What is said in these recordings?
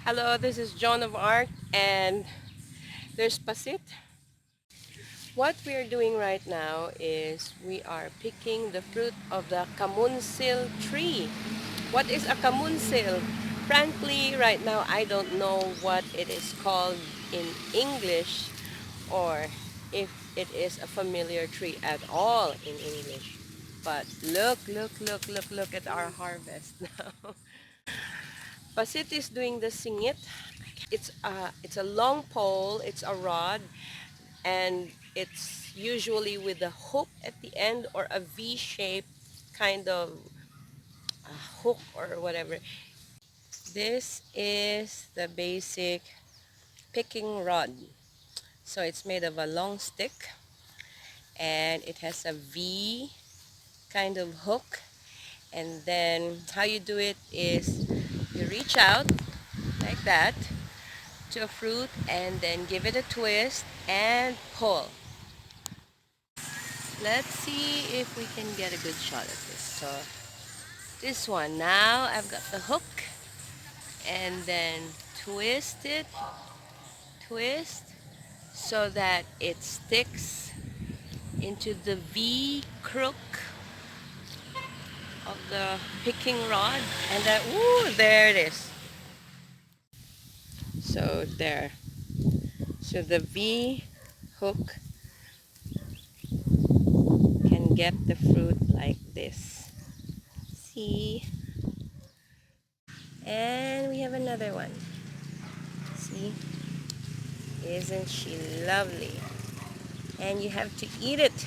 Hello, this is John of Arc, and there's Pasit. What we are doing right now is we are picking the fruit of the camunsil tree. What is a camunsil? Frankly, right now I don't know what it is called in English or if it is a familiar tree at all in English. But look at our harvest now. Pasit is doing the singit. It's a long pole, it's a rod, and it's usually with a hook at the end or a V-shaped kind of hook or whatever. This is the basic picking rod. So it's made of a long stick and it has a V kind of hook, and then how you do it is you reach out like that to a fruit and then give it a twist and pull. Let's see if we can get a good shot at this. So this one, now I've got the hook and then twist it, twist so that it sticks into the V crook of the picking rod, and then ooh, there it is. So there. So the V hook can get the fruit like this. See? And we have another one. See? Isn't she lovely? And you have to eat it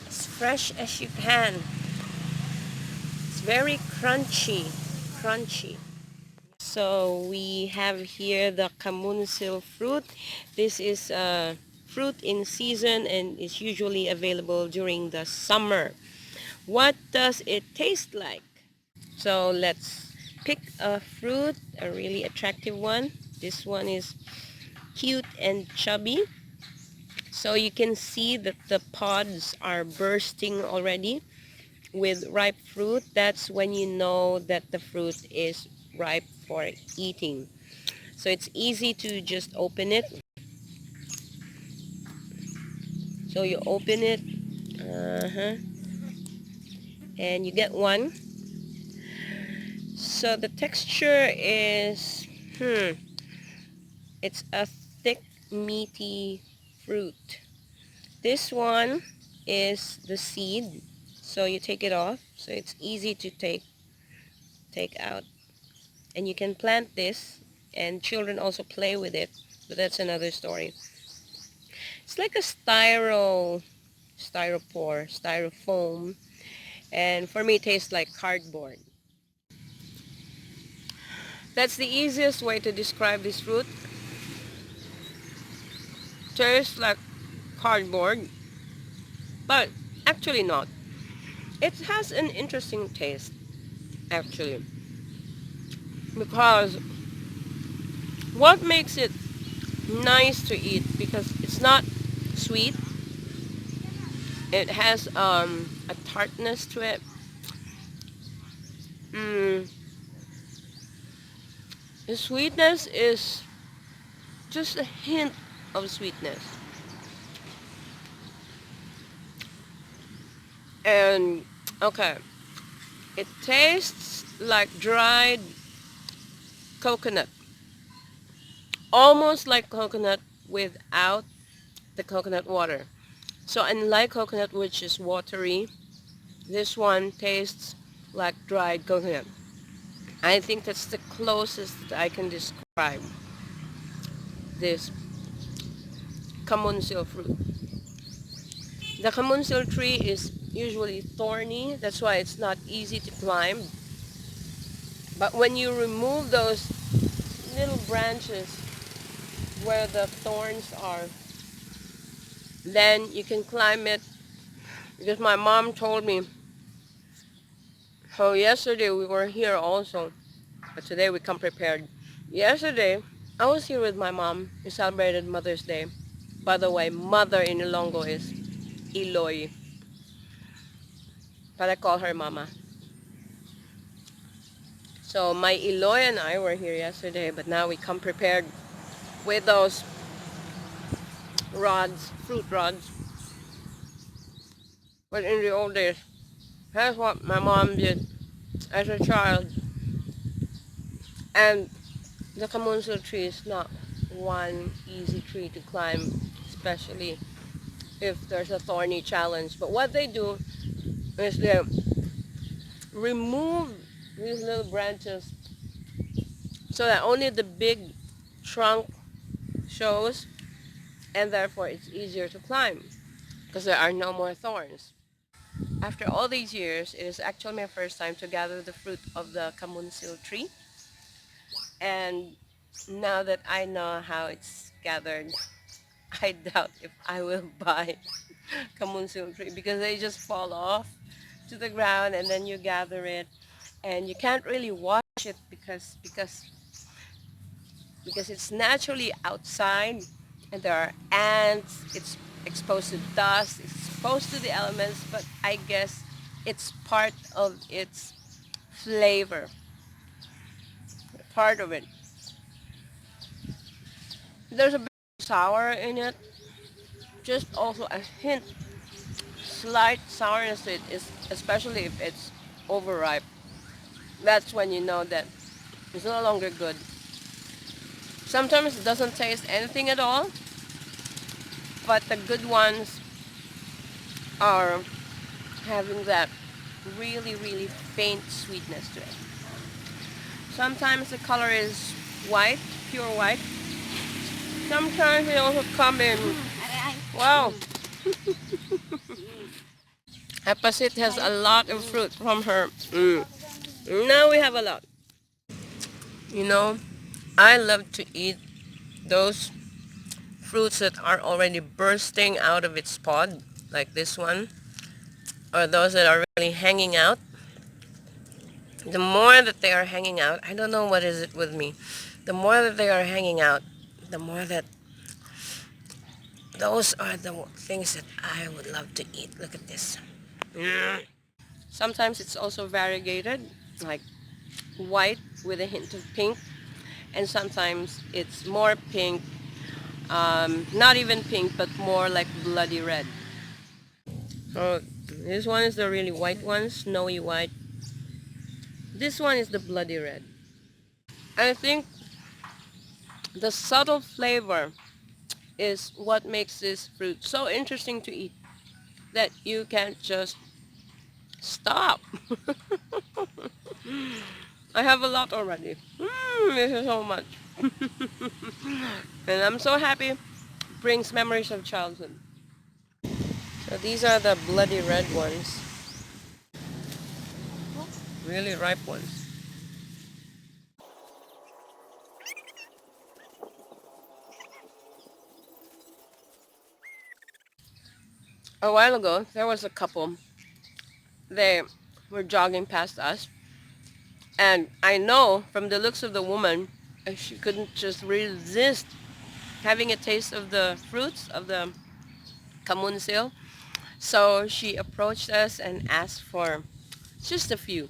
as fresh as you can. It's very crunchy. So we have here the camunsil fruit. This is a fruit in season and is usually available during the summer. What does it taste like? So let's pick a fruit, a really attractive one. This one is cute and chubby. So you can see that the pods are bursting already with ripe fruit. That's when you know that the fruit is ripe for eating. So it's easy to just open it. So you open it, and you get one. So the texture is, it's a thick, meaty fruit. This one is the seed. So you take it off. So it's easy to take out. And you can plant this, and children also play with it, but that's another story. It's like a styrofoam, and for me it tastes like cardboard. That's the easiest way to describe this fruit. Tastes like cardboard, but actually not. It has an interesting taste, actually, because what makes it nice to eat, because it's not sweet, it has a tartness to it. The sweetness is just a hint of sweetness, and okay, it tastes like dried coconut, almost like coconut without the coconut water. So unlike coconut, which is watery, this one tastes like dried coconut. I think that's the closest that I can describe this camunsil fruit. The camunsil tree is usually thorny, that's why it's not easy to climb. But when you remove those little branches where the thorns are, then you can climb it. Because my mom told me, oh, yesterday we were here also, but today we come prepared. Yesterday, I was here with my mom. We celebrated Mother's Day. By the way, mother in Ilonggo is Iloy, but I call her Mama. So my Eloy and I were here yesterday, but now we come prepared with those rods, fruit rods. But in the old days, that's what my mom did as a child. And the camunsil tree is not one easy tree to climb, especially if there's a thorny challenge. But what they do is they remove these little branches so that only the big trunk shows, and therefore it's easier to climb because there are no more thorns. After all these years, it is actually my first time to gather the fruit of the camunsil tree. And now that I know how it's gathered, I doubt if I will buy camunsil tree because they just fall off to the ground and then you gather it and you can't really wash it because it's naturally outside and there are ants, it's exposed to dust, it's exposed to the elements, but I guess it's part of its flavor, part of it. There's a bit of sour in it, just also a hint, slight sourness to it, is, especially if it's overripe. That's when you know that it's no longer good. Sometimes it doesn't taste anything at all, but the good ones are having that really, really faint sweetness to it. Sometimes the color is white, pure white. Sometimes they also come in, wow, Apasit has a lot of fruit from her. Now we have a lot. You know, I love to eat those fruits that are already bursting out of its pod, like this one, or those that are really hanging out. The more that they are hanging out, I don't know what is it with me. The more that they are hanging out, the more that those are the things that I would love to eat. Look at this. Sometimes it's also variegated, like white with a hint of pink, and sometimes it's more pink, not even pink, but more like bloody red. Oh, this one is the really white one, snowy white. This one is the bloody red. I think the subtle flavor is what makes this fruit so interesting to eat that you can't just stop. I have a lot already. This is so much. And I'm so happy. Brings memories of childhood. So these are the bloody red ones. Really ripe ones. A while ago, there was a couple. They were jogging past us. And I know from the looks of the woman, she couldn't just resist having a taste of the fruits of the kamunsil. So she approached us and asked for just a few.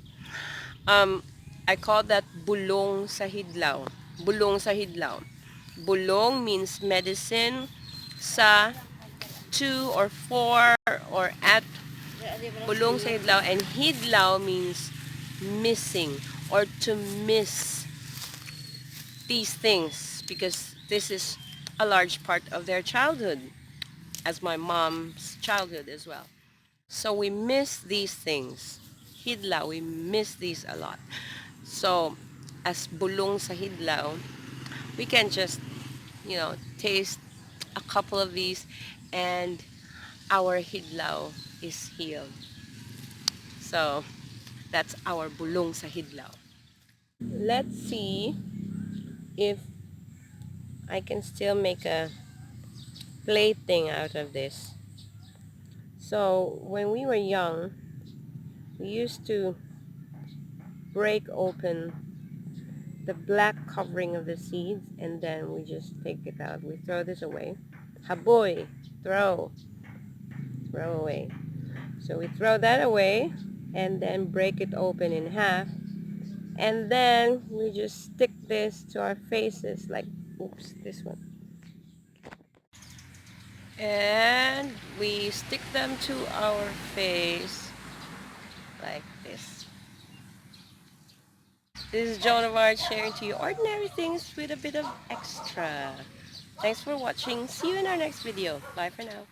Um, I call that bulong sa hidlaw. Bulong sa hidlaw. Bulong means medicine. Sa, two or four or at. Bulong sa hidlaw. And hidlaw means missing or to miss these things because this is a large part of their childhood, as my mom's childhood as well. So we miss these things. Hidlaw, we miss these a lot. So as bulong sa hidlaw, we can just, taste a couple of these and our hidlaw is healed. So that's our bulong sa hidlaw. Let's see if I can still make a plaything out of this. So when we were young, we used to break open the black covering of the seeds and then we just take it out. We throw this away. Haboy, throw away. So we throw that away and then break it open in half And then we just stick this to our faces like, oops, this one. And we stick them to our face like this. This is Joan of Art sharing to you ordinary things with a bit of extra. Thanks for watching. See you in our next video. Bye for now.